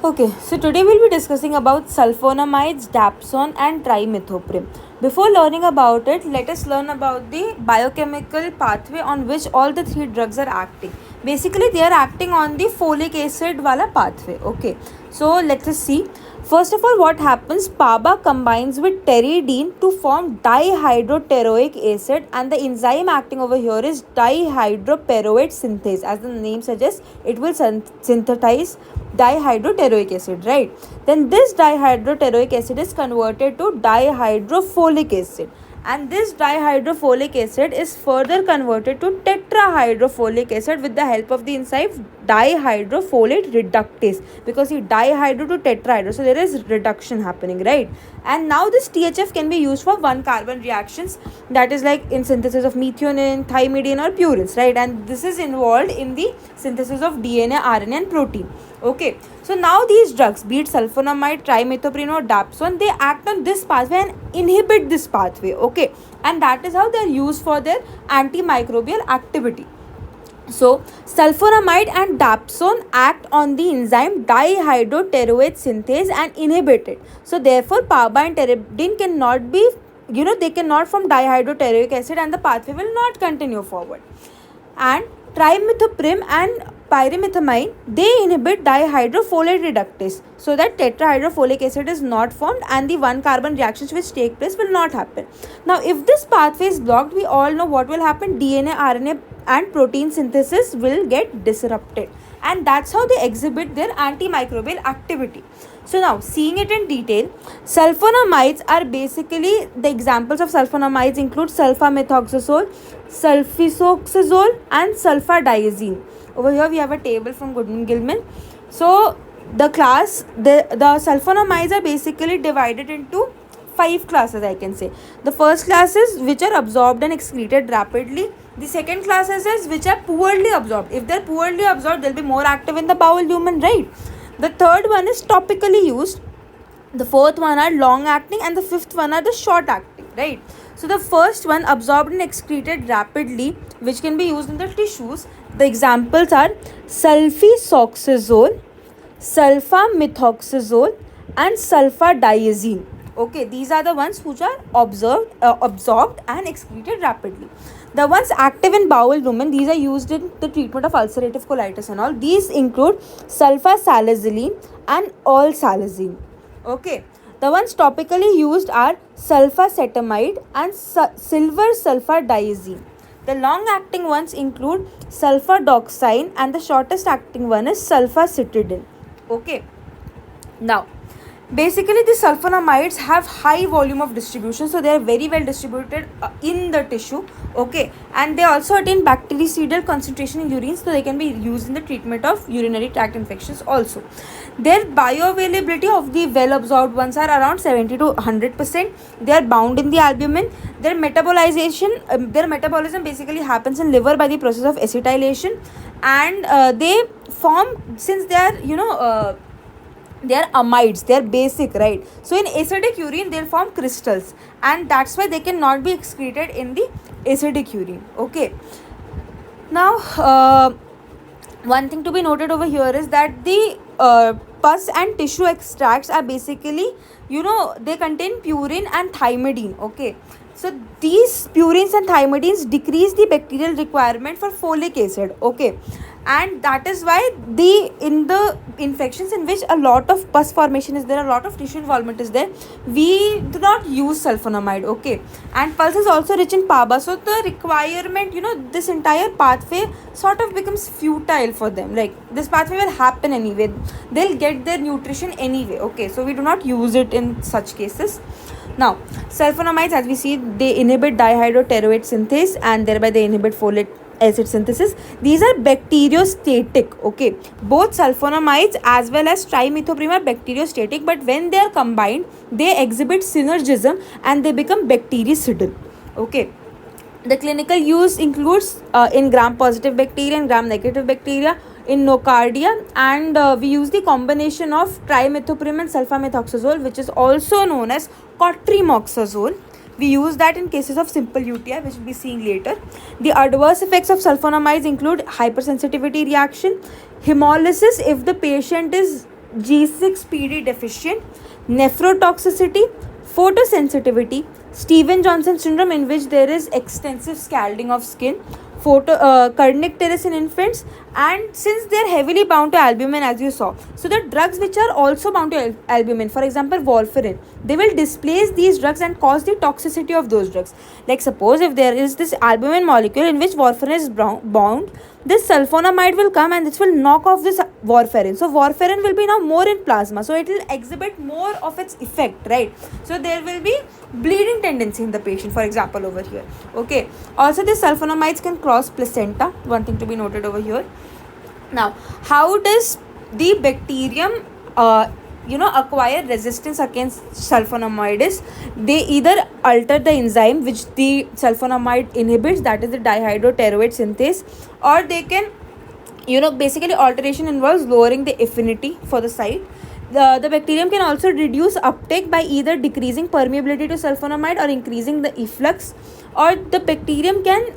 Okay, so today we'll be discussing about sulfonamides, dapsone and trimethoprim. Before learning about it, let us learn about the biochemical pathway on which all the three drugs are acting. Basically, they are acting on the folic acid wala pathway. Okay, so let us see. First of all, what happens? PABA combines with pteridine to form dihydropteroic acid, and the enzyme acting over here is dihydroperoate synthase. As the name suggests, it will synthesize dihydroteroic acid, right? Then this dihydroteroic acid is converted to dihydrofolic acid, and this dihydrofolic acid is further converted to tetrahydrofolic acid with the help of the enzyme dihydrofolate reductase, because it dihydro to tetrahydro, so there is reduction happening, right? And now this THF can be used for one carbon reactions, that is like in synthesis of methionine, thymidine or purines, right? And this is involved in the synthesis of DNA, RNA and protein. Okay, so now these drugs, be it sulfonamide, trimethoprim or dapsone, they act on this pathway and inhibit this pathway. Okay, and that is how they are used for their antimicrobial activity. So sulfonamide and dapsone act on the enzyme dihydroteroate synthase and inhibit it. So therefore PABA and pteridine cannot be, they cannot form dihydroteroic acid and the pathway will not continue forward. And trimethoprim and pyrimethamine, they inhibit dihydrofolate reductase, so that tetrahydrofolic acid is not formed and the one carbon reactions which take place will not happen. Now if this pathway is blocked, we all know what will happen. DNA, RNA and protein synthesis will get disrupted, and that's how they exhibit their antimicrobial activity. So now seeing it in detail, sulfonamides are basically, the examples of sulfonamides include sulfamethoxazole, sulfamethoxazole and sulfadiazine. Over here we have a table from Goodman Gilman. So the sulfonamides are basically divided into 5 classes, I can say. The first class is which are absorbed and excreted rapidly. The second class is which are poorly absorbed. If they're poorly absorbed, they'll be more active in the bowel lumen, right? The third one is topically used. The fourth one are long acting, and the fifth one are the short acting, right? So the first one, absorbed and excreted rapidly, which can be used in the tissues. The examples are sulfamethoxazole, sulfamethoxazole and sulfadiazine. Okay, these are the ones which are absorbed and excreted rapidly. The ones active in bowel lumen, these are used in the treatment of ulcerative colitis and all. These include sulfasalazine and olsalazine. Okay, the ones topically used are sulfacetamide and silver sulfadiazine. The long acting ones include sulfadoxine, and the shortest acting one is sulfacitidine. Okay, now basically the sulfonamides have high volume of distribution, so they are very well distributed in the tissue. Okay, and they also attain bactericidal concentration in urine, so they can be used in the treatment of urinary tract infections also. Their bioavailability of the well absorbed ones are around 70 to 100%. They are bound in the albumin. Their metabolism basically happens in liver by the process of acetylation, and they form, since they are they are amides, they are basic, right? So in acidic urine they'll form crystals, and that's why they cannot be excreted in the acidic urine. Okay, now one thing to be noted over here is that the pus and tissue extracts are basically, they contain purine and thymidine. Okay, so these purines and thymidines decrease the bacterial requirement for folic acid. Okay, and that is why in the infections in which a lot of pus formation is there, a lot of tissue involvement is there, we do not use sulfonamide. Okay, and pus is also rich in PABA, so the requirement, this entire pathway sort of becomes futile for them. Like, this pathway will happen anyway, they'll get their nutrition anyway. Okay, so we do not use it in such cases. Now sulfonamides, as we see, they inhibit dihydroteroate synthase and thereby they inhibit folate acid synthesis. These are bacteriostatic. Okay, both sulfonamides as well as trimethoprim are bacteriostatic, but when they are combined, they exhibit synergism and they become bactericidal. Okay, the clinical use includes in gram-positive bacteria and gram-negative bacteria, in nocardia, and we use the combination of trimethoprim and sulfamethoxazole, which is also known as cotrimoxazole. We use that in cases of simple UTI, which we'll be seeing later. The adverse effects of sulfonamides include hypersensitivity reaction, hemolysis if the patient is G6PD deficient, nephrotoxicity, photosensitivity, Steven-Johnson syndrome, in which there is extensive scalding of skin, kernicterus in infants, and since they are heavily bound to albumin, as you saw, so the drugs which are also bound to albumin, for example warfarin, they will displace these drugs and cause the toxicity of those drugs. Like suppose if there is this albumin molecule in which warfarin is bound, this sulfonamide will come and this will knock off this warfarin. So warfarin will be now more in plasma, so it will exhibit more of its effect, right? So there will be bleeding tendency in the patient, for example over here. Okay, also these sulfonamides can cross placenta, one thing to be noted over here. Now how does the bacterium acquire resistance against sulfonamides? They either alter the enzyme which the sulfonamide inhibits, that is the dihydropteroate synthase, or they can, basically alteration involves lowering the affinity for the site. The bacterium can also reduce uptake by either decreasing permeability to sulfonamide or increasing the efflux, or the bacterium can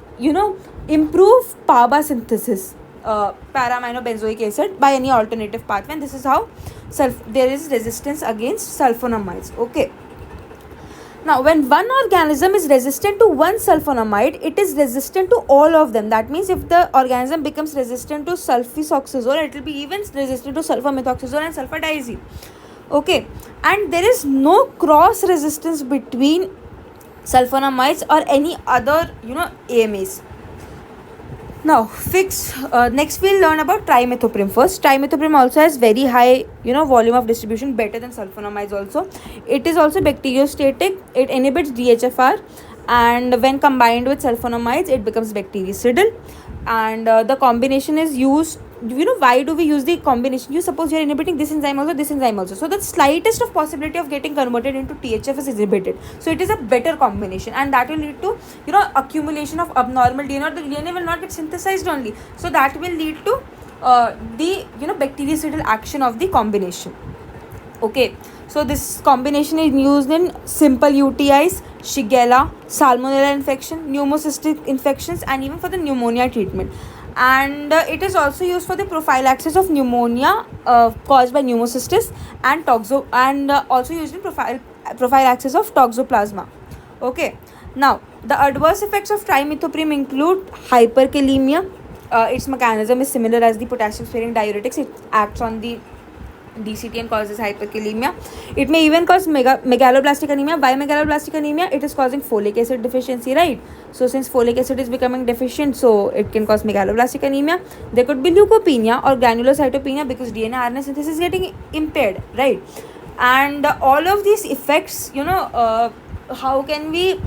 improve PABA synthesis, para-aminobenzoic acid, by any alternative pathway, and this is how there is resistance against sulfonamides. Okay, now when one organism is resistant to one sulfonamide, it is resistant to all of them. That means if the organism becomes resistant to sulfoxazole, it will be even resistant to sulfamethoxazole and sulfadiazine. Okay, and there is no cross resistance between sulfonamides or any other AMAs. Now next we'll learn about trimethoprim first. Trimethoprim also has very high volume of distribution, better than sulfonamides also. It is also bacteriostatic, it inhibits DHFR, and when combined with sulfonamides it becomes bactericidal. And the combination is used, why do we use the combination? You suppose you are inhibiting this enzyme also, so the slightest of possibility of getting converted into THF is inhibited, so it is a better combination, and that will lead to accumulation of abnormal DNA, or the DNA will not get synthesized only, so that will lead to the bactericidal action of the combination. Okay, so this combination is used in simple UTIs, Shigella, Salmonella infection, pneumocystic infections, and even for the pneumonia treatment. And it is also used for the prophylaxis of pneumonia caused by pneumocystis, and also used in prophylaxis of toxoplasma. Okay, now the adverse effects of trimethoprim include hyperkalemia. Its mechanism is similar as the potassium sparing diuretics. It acts on the DCT and causes hyperkalemia. It may even cause megaloblastic anemia. Why megaloblastic anemia? It is causing folic acid deficiency, right? So since folic acid is becoming deficient, so it can cause megaloblastic anemia. There could be leukopenia or granulocytopenia because DNA RNA synthesis is getting impaired, right? And all of these effects, how can we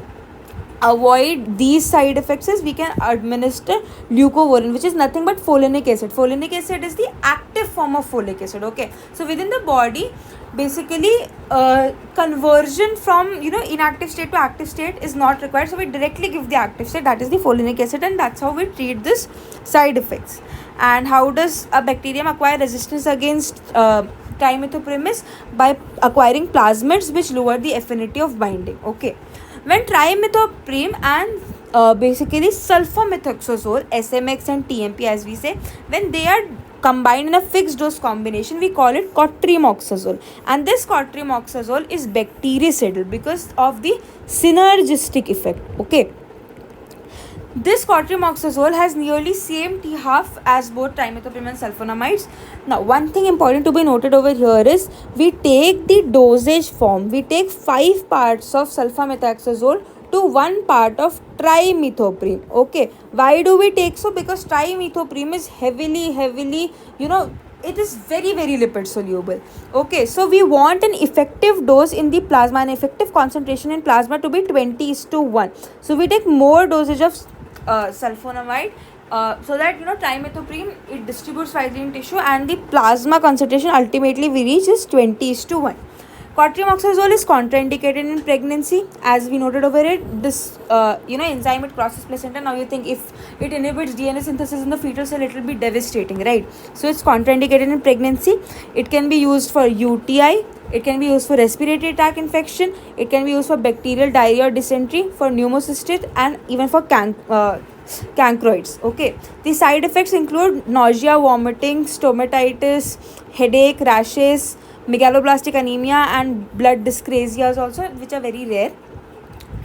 avoid these side effects? Is we can administer leucovorin, which is nothing but folinic acid. Folinic acid is the active form of folic acid. Okay, so within the body, basically conversion from inactive state to active state is not required, so we directly give the active state, that is the folinic acid, and that's how we treat this side effects. And how does a bacterium acquire resistance against trimethoprim? Is by acquiring plasmids which lower the affinity of binding. Okay, when trimethoprim and basically sulfamethoxazole, SMX and TMP as we say, when they are combined in a fixed dose combination, we call it cotrimoxazole, and this cotrimoxazole is bactericidal because of the synergistic effect. Okay, this cotrimoxazole has nearly same T half as both trimethoprim and sulfonamides. Now one thing important to be noted over here is we take the dosage form. We take 5 parts of sulfamethoxazole to 1 part of trimethoprim. Okay, why do we take so? Because trimethoprim is heavily it is very lipid soluble. Okay, so we want an effective dose in the plasma, an effective concentration in plasma to be 20:1. So we take more dosage of sulfonamide so that trimethoprim, it distributes widely in tissue, and the plasma concentration ultimately we reach is 20:1. Cotrimoxazole is contraindicated in pregnancy, as we noted over it. This enzyme, it crosses placenta. Now you think if it inhibits DNA synthesis in the fetal cell, it will be devastating, right? So it's contraindicated in pregnancy. It can be used for UTI, it can be used for respiratory tract infection, it can be used for bacterial diarrhea or dysentery, for pneumocystis, and even for cancroids. Okay, the side effects include nausea, vomiting, stomatitis, headache, rashes, megaloblastic anemia, and blood dyscrasias also, which are very rare.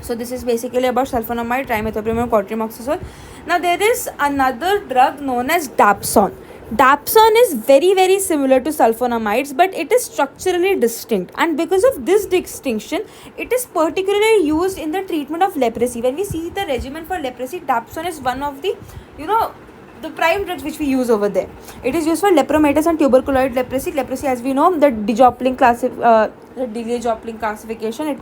So this is basically about sulfonamide, trimethoprim, and cotrimoxazole. Now there is another drug known as Dapsone. Dapsone is very similar to sulfonamides, but it is structurally distinct, and because of this distinction, it is particularly used in the treatment of leprosy. When we see the regimen for leprosy, Dapsone is one of the, the prime drugs which we use over there. It is used for lepromatous and tuberculoid leprosy. Leprosy, as we know, the de Joplin classification, it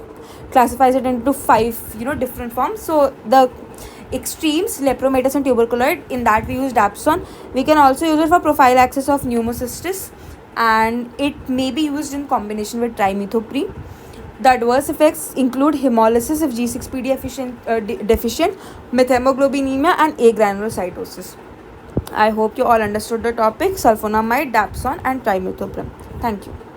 classifies it into 5 different forms. So the extremes, lepromatous and tuberculoid, in that we use Dapsone. We can also use it for prophylaxis of pneumocystis, and it may be used in combination with trimethoprim. The adverse effects include hemolysis if G6PD deficient, methemoglobinemia, and agranulocytosis. I hope you all understood the topic: sulfonamide, Dapsone, and trimethoprim. Thank you.